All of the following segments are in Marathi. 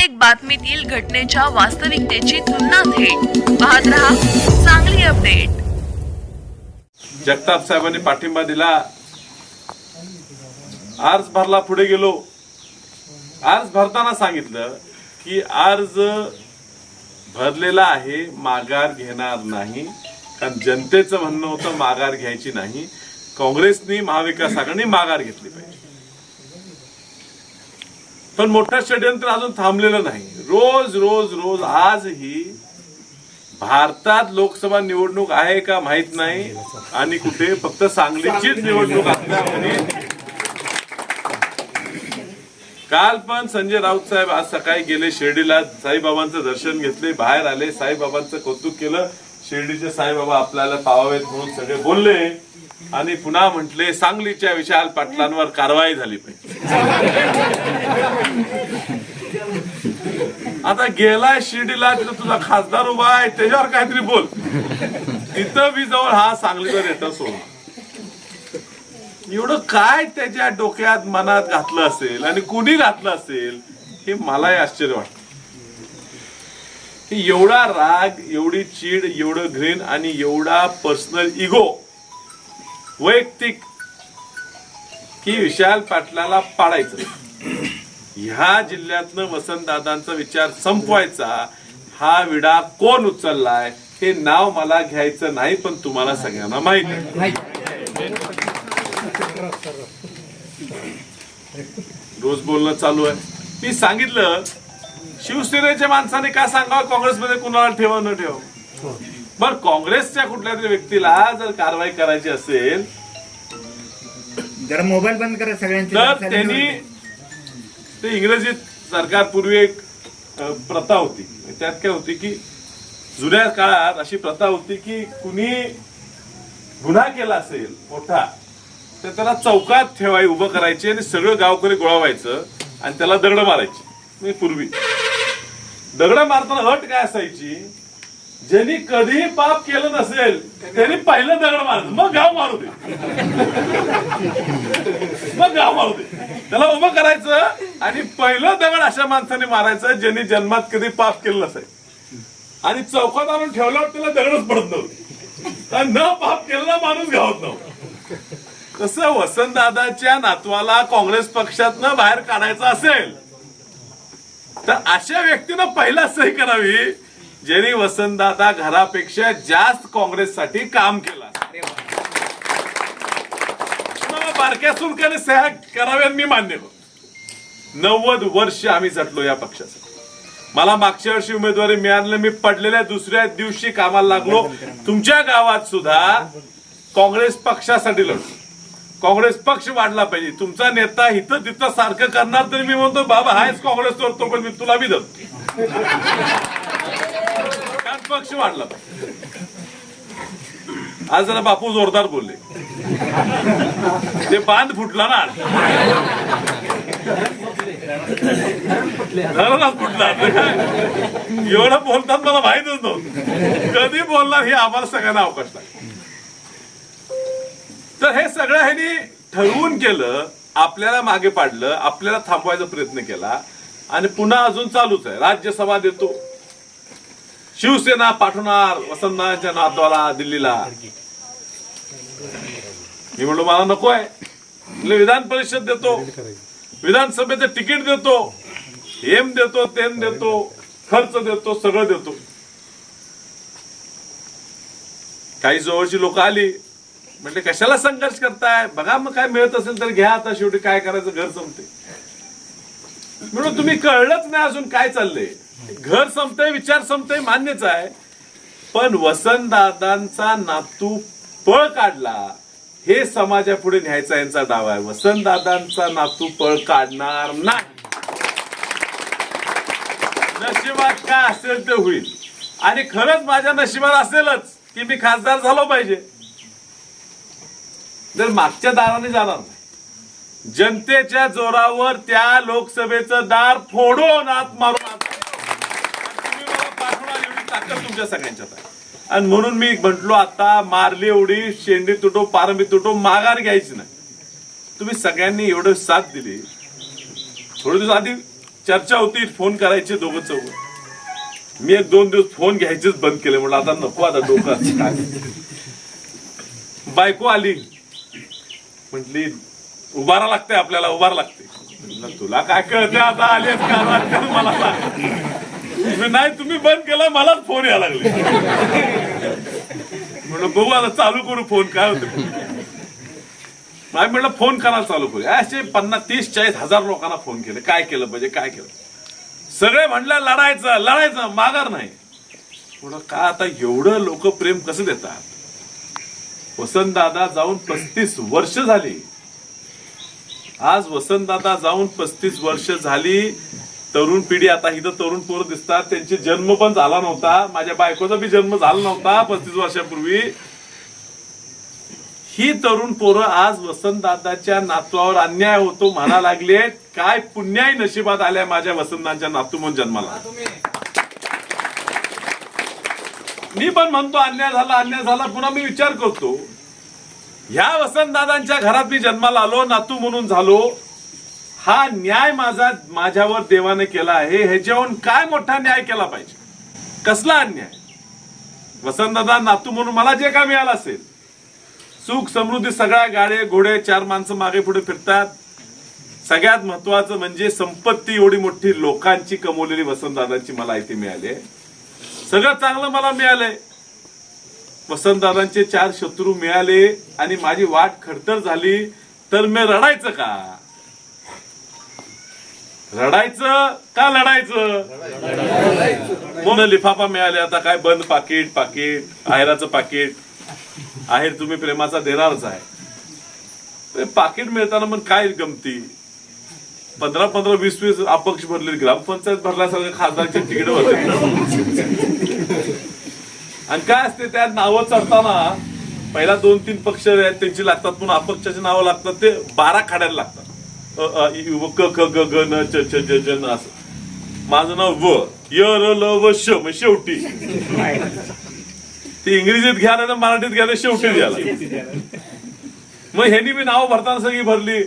प्रत्येक बातमीतील घटनेच्या वास्तविकतेची तुलना थेट पाहत रहा सांगली अपडेट। जगताप साहेबांनी पाठिंबा दिला, अर्ज भरला, पुढे गेलो। अर्ज भरताना सांगितलं की अर्ज भरलेला आहे, माघार घेणार नाही, कारण जनतेचं म्हणणं होतं माघार घ्यायची नाही, काँग्रेसनी महाविकास आघाडीने माघार घेतली पाहिजे। पण मोठं षड्यंत्र अजून थांबलेलं नाही। रोज रोज रोज आजही भारतात लोकसभा निवडणूक आहे का माहित नाही, आणि कुठे फक्त सांगलीचीच निवडणूक असल्यामुळे काल पण संजय राऊत साहेब आज सकाळी गेले शिर्डीला, साईबाबांचं दर्शन घेतले, बाहेर आले, साईबाबांचं कौतुक केलं, शिर्डीचे साईबाबा आपल्याला पावावेत म्हणून सगळे बोलले, आणि पुन्हा म्हटले सांगलीच्या विशाल पाटलांवर कारवाई झाली पाहिजे। आता गेलाय शिर्डीला, तिथं तुझा खासदार उभा आहे, त्याच्यावर काहीतरी बोल, तिथं बी जवळ हा सांगलीचा रेटर सोडला। एवढं काय त्याच्या डोक्यात मनात घातलं असेल आणि कुणी घातलं असेल हे मलाही आश्चर्य वाटतं, की एवढा राग, एवढी चीड, एवढं घृण आणि एवढा पर्सनल इगो, वैयक्तिक, की विशाल पाटलाला पाडायचं, ह्या जिल्ह्यातनं वसंतदादांचा विचार संपवायचा, हा विडा कोण उचललाय हे नाव मला घ्यायचं नाही, पण तुम्हाला सगळ्यांना माहित आहे। रोज बोलणं चालू आहे। मी सांगितलं शिवसेनेच्या माणसाने काय सांगावं काँग्रेसमध्ये कुणाला ठेवा न ठेवा, बर काँग्रेसच्या कुठल्या तरी व्यक्तीला जर कारवाई करायची असेल जरा मोबाईल बंद करा सगळ्यांचे, तर त्यांनी ते इंग्रजीत सरकारपूर्वी एक प्रथा होती, त्यात काय होती की जुन्या काळात अशी प्रथा होती की कुणी गुन्हा केला असेल मोठा तर त्याला चौकात ठेवाय, उभं करायचे आणि सगळं गावकरी गोळा व्हायचं आणि त्याला दगड मारायची। पूर्वी दगड मारताना अट काय असायची, ज्यांनी कधीही पाप केलं नसेल त्यांनी पहिलं दगड मारायचं, मग गाव मारू दे, मग गाव मारू दे, त्याला उभं करायचं आणि पहिलं दगड अशा माणसाने मारायचं ज्यांनी जन्मात कधी पाप केलं नसेल, आणि चौकात आणून ठेवल्यावर त्याला दगडच पडत नव्हते, आणि न पाप केलेला माणूस गावत नव्हता। तसं वसंतदादाच्या नातवाला काँग्रेस पक्षातनं बाहेर काढायचं असेल तर अशा व्यक्तीनं पहिला सही करावी ज्यांनी वसंतदादा घरापेक्षा जास्त काँग्रेससाठी काम केलं। बारक्या सुलकाने सह्या कराव्या मी मान्य करतो। 90 वर्ष आम्ही झटलो या पक्षासाठी, मला मागच्या वर्षी उमेदवारी मिळाली, मी पडलेल्या दुसऱ्या दिवशी कामाला लागलो। तुमच्या गावात सुद्धा काँग्रेस पक्षासाठी लढलो, काँग्रेस पक्ष वाढला पाहिजे, तुमचा नेता इथं तिथं सारखं करणार तरी मी म्हणतो बाबा हायच काँग्रेसवर, तो पण मी तुला बी धरतो, कारण पक्ष वाढला पाहिजे। आज जरा बापू जोरदार बोलले, ते बांध फुटला ना, फुटला, एवढं बोलतात मला माहितच नव्हतं, कधी बोलणार हे आम्हाला सगळ्यांना अवकाश लागला। तर हे सगळं ह्यांनी ठरवून केलं, आपल्याला मागे पाडलं, आपल्याला थांबवायचा प्रयत्न केला, आणि पुन्हा अजून चालूच आहे। राज्यसभा देतो, शिवसेना पाठवणार वसंतदादांच्या नातवाला दिल्लीला, मी म्हणलो मला नको आहे, विधान परिषद देतो, विधानसभेचं तिकीट देतो, हेम देतो, तेम देतो, खर्च देतो, सगळं देतो। काही जवळची लोक आली, म्हणजे कशाला संघर्ष करताय, बघा मग काय मिळत असेल तर घ्या, आता शेवटी काय करायचं, घर संपते। म्हणून तुम्ही कळलंच नाही अजून काय चाललंय, घर संपतंय, विचार संपतंय, मान्यच आहे, पण वसंतदादांचा नातू पळ काढला हे समाजापुढे न्यायचा यांचा डाव आहे। वसंतदादांचा नातू पळ काढणार नाही, नशिबात काय असेल ते होईल, आणि खरंच माझ्या नशिबात असेलच की मी खासदार झालो पाहिजे, जर मागच्या दाराने जाणार नाही, जनतेच्या जोरावर त्या लोकसभेचं दार फोडून आत मारून तुम्ही मला पाठवणार एवढी ताकद तुमच्या सगळ्यांच्यात आहे। आणि म्हणून मी म्हटलो आता मारली एवढी शेंडी तुटो पारंबी तुटो, माघार घ्यायची नाही। तुम्ही सगळ्यांनी एवढं साथ दिली, थोडे दिवस आधी चर्चा होती, फोन करायचे दोघं चौघ. मी 1-2 दिवस फोन घ्यायचेच बंद केले. म्हटलं आता नको, आता डोकं काय. बायको आली, म्हटली उभारा लागते आपल्याला, उभारा लागते. म्हटलं तुला काय कळते आता, आलेच का मला सांग. नाही तुम्ही बंद केला, मलाच फोन यायला लागले. म्हटलं बघू आता चालू करू फोन, काय होतं. नाही म्हटलं फोन करायला चालू करू. असे 50-30-40 हजार लोकांना फोन केले. काय केलं पाहिजे, काय केलं. सगळे म्हणलं लढायचं माघार नाही. म्हटलं का आता एवढं लोक प्रेम कसं देतात. वसंतदादा जाऊन 35 वर्ष झाली. आज वसंतदादा जाऊन 35 वर्ष झाली. तरुण पिढी आता इथं तरुण पोरं दिसतात, त्यांचे जन्म पण झाला नव्हता. माझ्या बायकोचा बी जन्म झाला नव्हता 35 वर्षापूर्वी. ही तरुण पोरं आज वसंतदादाच्या नातवावर अन्याय होतो म्हणा लागले. काय पुण्याई नशिबात आल्या माझ्या वसंतदादांच्या नातू म्हणून जन्माला. मी पण म्हणतो अन्याय झाला. पुन्हा मी विचार करतो, ह्या वसंतदादांच्या घरात मी जन्माला आलो, नातू म्हणून झालो. हा न्याय माझ्यावर देवाने केला आहे. ह्याच्याहून काय मोठा न्याय केला पाहिजे. कसला अन्याय. वसंतदादा नातू म्हणून मला जे काय मिळालं असेल, सुख समृद्धी, सगळ्या गाडे घोडे, 4 माणसं मागे पुढे फिरतात. सगळ्यात महत्वाचं म्हणजे संपत्ती एवढी मोठी लोकांची कमवलेली वसंतदादांची मला इथे मिळाली. सगळं चांगलं मला मिळालंय. वसंतदादांचे 4 शत्रू मिळाले आणि माझी वाट खडतर झाली, तर मी रडायचं का. लढायचं. म्हणून लिफाफा मिळाले. आता काय बंद पाकिट, आहेराचं पाकिट. आहेर तुम्ही प्रेमाचा देणारच आहे. पाकिट मिळताना मग काय गमती. 15-15, 20-20 अपक्ष भरले. ग्रामपंचायत भरल्यासारखं खासदारचे तिकीट भरले. आणि काय असते त्या नावं चढताना पहिला 2-3 पक्ष आहेत त्यांची लागतात, पुन्हा अपक्षाची नावं लागतात. ते 12 खाड्याला लागतात. क ख ग ग न च च ज ज न असं. माझं नाव व य र ल व श, मग शेवटी. ते इंग्रजीत घ्या ना मराठीत घ्या, शेवटी घ्यायला. मग ह्यांनी मी नाव भरताना सगळी भरली.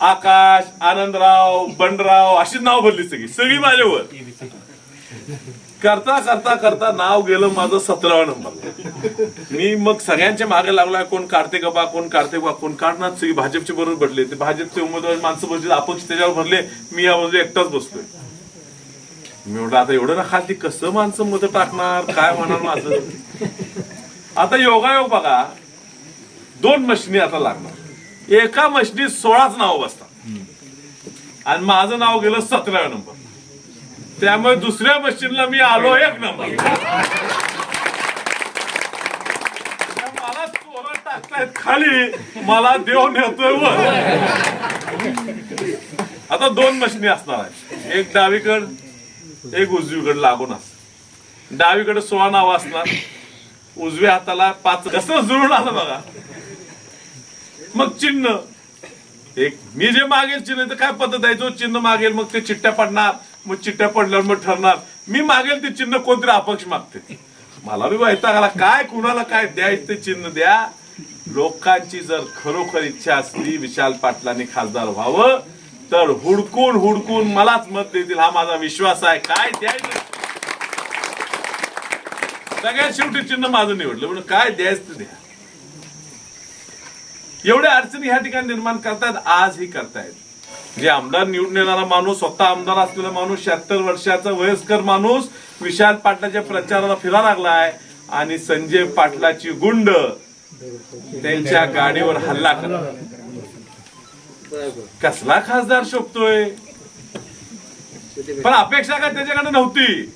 आकाश, आनंदराव, बंडराव अशी नाव भरली सगळी माझ्यावर. करता नाव गेलं माझं 17वा नंबर. मी मग सगळ्यांच्या मागे लागलोय. कोण काढते का बा, कोण काढणार. सगळी भाजपचे बरोबर भरले. ते भाजपचे उमेदवार माणसं भरले, अपक्ष त्याच्यावर भरले. मी यामध्ये एकटाच बसलोय. मी म्हटलं आता एवढं ना खाली कसं माणसं मत टाकणार, काय होणार माझं. आता योगायोग बघा, 2 मशिनी आता लागणार. एका मशिनीत 16च नाव बसतात आणि माझं नाव गेलं 17व्या नंबर. त्यामुळे दुसऱ्या मशीनला मी आलो 1 नंबर. मला चोरा टाकतायत खाली, मला देव नेतोय वर. आता 2 मशिनी असणार आहे. एक डावीकड, एक उजवीकड लागून असत. डावीकडे 16 नाव असणार, उजव्या हाताला 5. कसं जुळून आलं बघा. मग चिन्ह एक, मी जे मागेल चिन्ह, तर काय पद्धत आहे. जो चिन्ह मागेल मग ते चिठ्ठ्या पडणार. मग चिठ्ठ्या पडल्यावर मग ठरणार. मी मागेल ते चिन्ह कोणतरी अपक्ष मागते. मला बी वैताग आला. काय कुणाला काय द्यायचं ते चिन्ह द्या. लोकांची जर खरोखर इच्छा असली विशाल पाटलांनी खासदार व्हावं, तर हुडकून मलाच मत देतील हा माझा विश्वास आहे. काय द्यायचं. सगळ्यात शेवटी चिन्ह माझं निवडलं. म्हणून काय द्यायचं ते द्या. एवढ्या अडचणी ह्या ठिकाणी निर्माण करतायत, आजही करतायत. जे आमदार निवडून येणारा माणूस, स्वतः आमदार असलेला माणूस, 76 वर्षाचा वयस्कर माणूस विशाल पाटलाच्या प्रचाराला फिरा लागलाय आणि संजय पाटलाची गुंड त्यांच्या गाडीवर हल्ला करतात. कसला खासदार शोभतोय. पण अपेक्षा काय त्याच्याकडे नव्हती.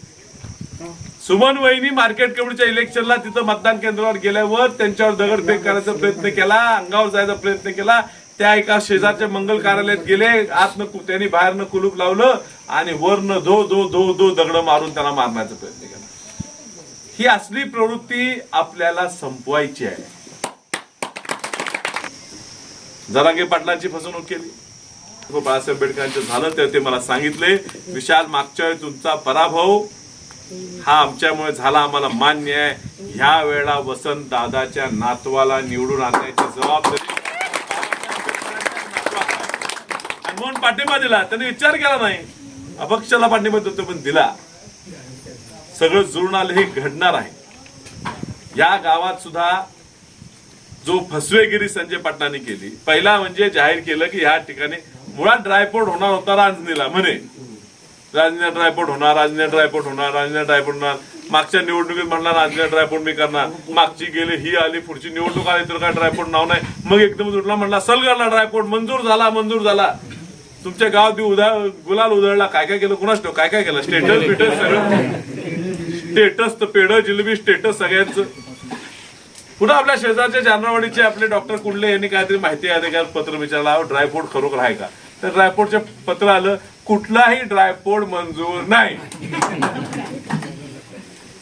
सुमन वहिनी मार्केट कमिटीच्या इलेक्शनला तिथं मतदान केंद्रावर गेल्यावर त्यांच्यावर दगडफेक करायचा प्रयत्न केला, अंगावर जायचा प्रयत्न केला. त्या एका शेजारच्या मंगल कार्यालयात गेले. आतनं त्यांनी बाहेरनं कुलूप लावलं आणि वरनं धो दगड मारून त्यांना मारण्याचा प्रयत्न केला. ही असली प्रवृत्ती आपल्याला संपवायची आहे. जरांगे पाटलांची फसवणूक केली. बाळासाहेब आंबेडकरांचं झालं तर ते मला सांगितले, विशाल मागच्या वेळी तुमचा पराभव हा आमच्यामुळे झाला, आम्हाला मान्य आहे. ह्या वेळेला वसंत दादाच्या नातवाला निवडून आणण्याची जबाबदारी म्हणून पाठिंबा दिला. त्यांनी विचार केला नाही. अपक्षाला पाठिंबा देतो पण दिला. सगळं जुळून आलं, हे घडणार आहे. या गावात सुद्धा जो फसवेगिरी संजय पाटलांनी केली, पहिला म्हणजे जाहीर केलं की ह्या ठिकाणी मुळात ड्रायपोर्ट होणार होता रांजणीला, म्हणे रांजणीला ड्रायपोर्ट होणार, रांजणीला ड्रायपोर्ट होणार, रांजणीला ड्रायपोर्ट होणार. मागच्या निवडणुकीत म्हणणार रांजणीला ड्रायपोर्ट मी करणार, मागची गेले, ही आली, पुढची निवडणूक आली तर काय ड्रायपोर्ट नाव नाही. मग एकदम उठला, म्हणला सलगरला ड्रायपोर्ट मंजूर झाला, मंजूर झाला. तुमच्या गावात गुलाल उधळला, काय काय केलं कुणाच ठेव, काय काय केलं, स्टेटस बिटस सगळं, स्टेटस तर पेढ जिलेबी स्टेटस सगळ्यांचं. पुन्हा आपल्या शेजारच्या जानरवाडीचे आपले डॉक्टर कुंडले यांनी काहीतरी माहिती अधिकार पत्र विचारला, ड्रायपोर्ट खरोखर आहे का, तर ड्रायपोर्टचे पत्र आलं, कुठलाही ड्रायपोर्ट मंजूर नाही.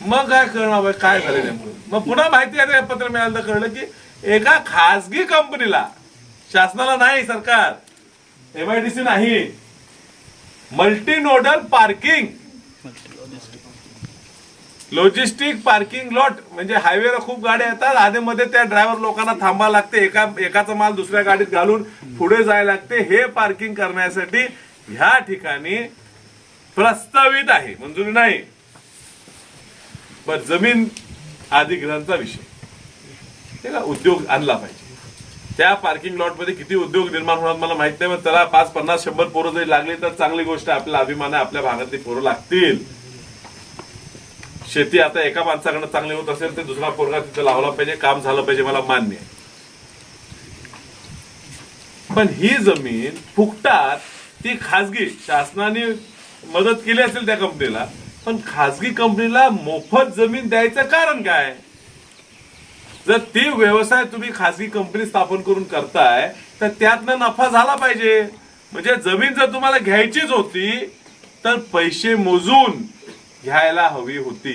मग काय करणार, काय झालं नेमकं. मग पुन्हा माहिती अधिकार पत्र मिळालं तर कळलं की एका खासगी कंपनीला, शासनाला नाही, सरकार MIDC नाही, मल्टीनोडल पार्किंग लॉजिस्टिक पार्किंग लॉट, म्हणजे हायवेला खूप गाड्या येतात, आधीमध्ये त्या ड्रायव्हर लोकांना थांबा लागते, एकाचा माल दुसऱ्या गाडीत घालून पुढे जायला लागते. हे पार्किंग करण्यासाठी ह्या ठिकाणी प्रस्तावित आहे, मंजुरी नाही. पण जमीन अधिग्रहणचा विषय, ते का उद्योग आणला पाहिजे. त्या पार्किंग लॉट मध्ये किती उद्योग निर्माण होणार मला माहित नाही, पण त्याला 5, 50, 100 पोरं जरी लागली तर चांगली गोष्ट आहे. आपला अभिमान आहे, आपल्या भागातली पोरं लागतील. शेती आता एका माणसाकडनं चांगली होत असेल तर दुसरा पोरगा तिथे लावला पाहिजे, काम झालं पाहिजे, मला मान्य आहे. पण ही जमीन फुकटात, ती खासगी, शासनाने मदत केली असेल त्या कंपनीला, पण खासगी कंपनीला मोफत जमीन द्यायचं कारण काय. जर ती व्यवसाय तुम्ही खासगी कंपनी स्थापन करून करताय तर त्यातनं नफा झाला पाहिजे. म्हणजे जमीन जर तुम्हाला घ्यायचीच होती तर पैसे मोजून घ्यायला हवी होती.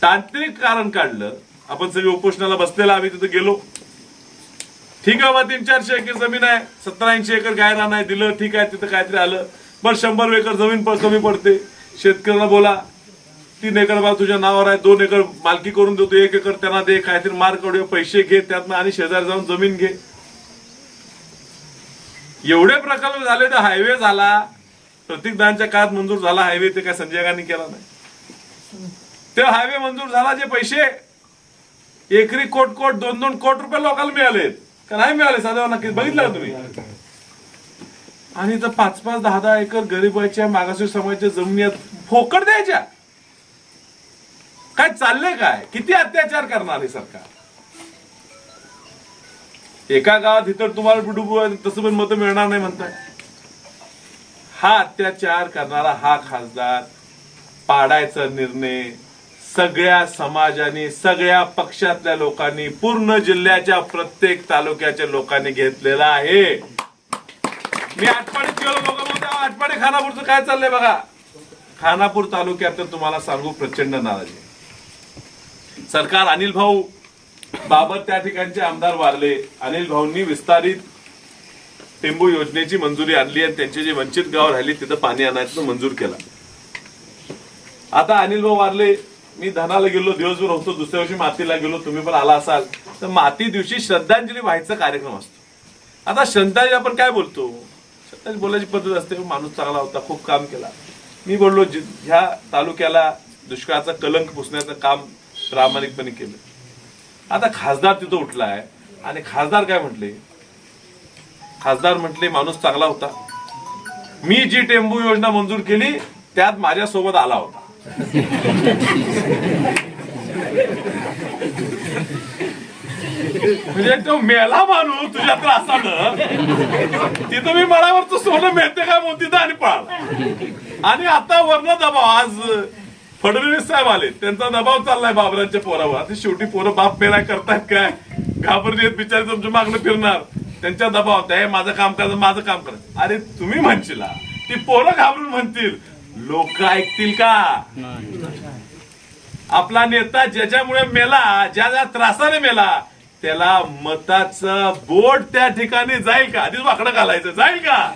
तांत्रिक कारण काढलं, आपण सगळे उपोषणाला बसलेला, आम्ही तिथे गेलो, ठीक आहे बाबा 300-400 एकर जमीन आहे, 70-80 एकर गायरान आहे, दिलं, ठीक आहे, तिथं काहीतरी आलं. पण 100 एकर जमीन कमी पडते, शेतकऱ्यांना बोला 3 एकर बा तुझ्या नावावर आहे, 2 एकर मालकी करून देतो, 1 एकर त्यांना दे, काहीतरी मार्क काढूया, पैसे घे त्यातनं आणि शेजारी जाऊन जमीन घे. एवढे प्रकल्प झाले तर हायवे झाला, प्रतीकदानच्या काळात मंजूर झाला हायवे, ते काय संजय गांधी केला नाही. ते हायवे मंजूर झाला, जे पैसे एकरी कोट 2-2 कोटी रुपये लोकांना मिळाले का नाही मिळाले, साधा नक्की बघितलं का तुम्ही. आणि तर 5-5, 10-10 एकर गरीबाच्या मागासवर्गीय समाजाच्या जमिनी फोकट द्यायच्या. काय चाललंय, काय किती अत्याचार करणार आहे सरकार. एका गावात इतर तुम्हाला डुबू तसं पण मतं मिळणार नाही म्हणताय. हा अत्याचार करणारा हा खासदार पाडायचा निर्णय सगळ्या समाजाने, सगळ्या पक्षातल्या लोकांनी, पूर्ण जिल्ह्याच्या प्रत्येक तालुक्याच्या लोकांनी घेतलेला आहे. मी आटपाडीत गेलो, लोक म्हणतात आटपाडी खानापूरचं काय चाललंय बघा. खानापूर तालुक्यात तर तुम्हाला सांगू प्रचंड नाराजी. सरकार, अनिल भाऊ बाबत त्या ठिकाणचे आमदार वारले, अनिल भाऊंनी विस्तारित टेंबू योजनेची मंजुरी आणली आणि त्यांचे जे वंचित गाव राहिली तिथं पाणी आणायचं मंजूर केला. आता अनिल भाऊ वारले, मी धनाला गेलो, दिवसभर होतो, दुसऱ्या दिवशी मातीला गेलो, तुम्ही पण आला असाल तर माती दिवशी श्रद्धांजली व्हायचा कार्यक्रम असतो. आता श्रद्धांजली आपण काय बोलतो, श्रद्धांजली बोलायची पद्धत असते, माणूस चांगला होता, खूप काम केला. मी बोललो ह्या तालुक्याला दुष्काळाचा कलंक पुसण्याचं काम प्रामाणिकपणे केलं. आता खासदार तिथं उठलाय आणि खासदार काय म्हटले, खासदार म्हटले माणूस चांगला होता, मी जी टेंबू योजना मंजूर केली त्यात माझ्यासोबत आला होता. म्हणजे तो मेला माणूस तुझ्या त्रासानं तिथं मी मळावरचं सोनं मिळते काय म्हणून तिथं आणि पळाला. आणि आता वर्ण दबाव, आज फडणवीस साहेब आले, त्यांचा दबाव चाललाय बाबरांच्या पोरावर. आता शेवटी पोरं बाप मेला करतायत काय, घाबरली आहेत बिचारे, तुमच्या मागणं फिरणार, त्यांच्या दबाव आहे, माझं काम करायचं, माझं काम करायचं. अरे तुम्ही म्हणशील, ती पोरं घाबरून म्हणतील, लोक ऐकतील का. आपला नेता ज्याच्यामुळे मेला, ज्या ज्या त्रासाने मेला, त्याला मताचं बोट त्या ठिकाणी जाईल का, आधीच वाकडं घालायचं जाईल का.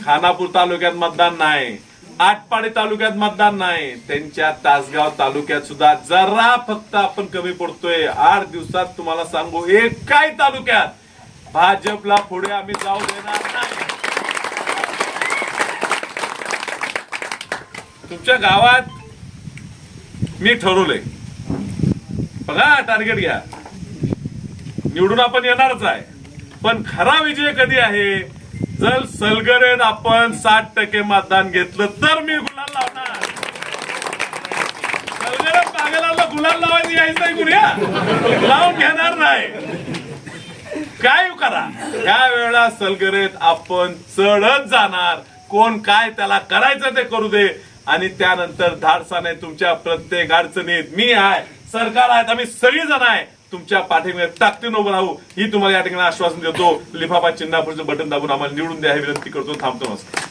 खानापूर तालुक्यात मतदान नाही, आटपाडी तालुक्यात मतदान नाही, त्यांच्या तासगाव तालुक्यात सुद्धा जरा फक्त आपण कमी पडतोय. 8 दिवसात तुम्हाला सांगू, एकाही तालुक्यात भाजपला पुढे आम्ही जाऊ देणार नाही. तुमच्या गावात मी ठरवलंय, बघा टार्गेट घ्या, निवडून आपण येणारच आहे, पण खरा विजय कधी आहे? जर सलगरेत आपण 60% मतदान घेतलं तर मी गुलाल लावणार. सलगरेत पागलाला गुलाल लावायची यायचं नाही, कुणी लावून घेणार नाही. काय करा, त्या वेळेला सलगरेत आपण चढत जाणार. कोण काय त्याला करायचं ते करू दे, आणि त्यानंतर धाडसाने तुमच्या प्रत्येक अडचणीत मी आहे, सरकार आहेत, आम्ही सगळीजण आहे, तुमच्या पाठीमध्ये ताकदीने उभं राहू ही तुम्हाला या ठिकाणी आश्वासन देतो. लिफाफा चिन्हापूरचं बटन दाबून आम्हाला निवडून द्या ही विनंती करतो. थांबतो. नमस्कार.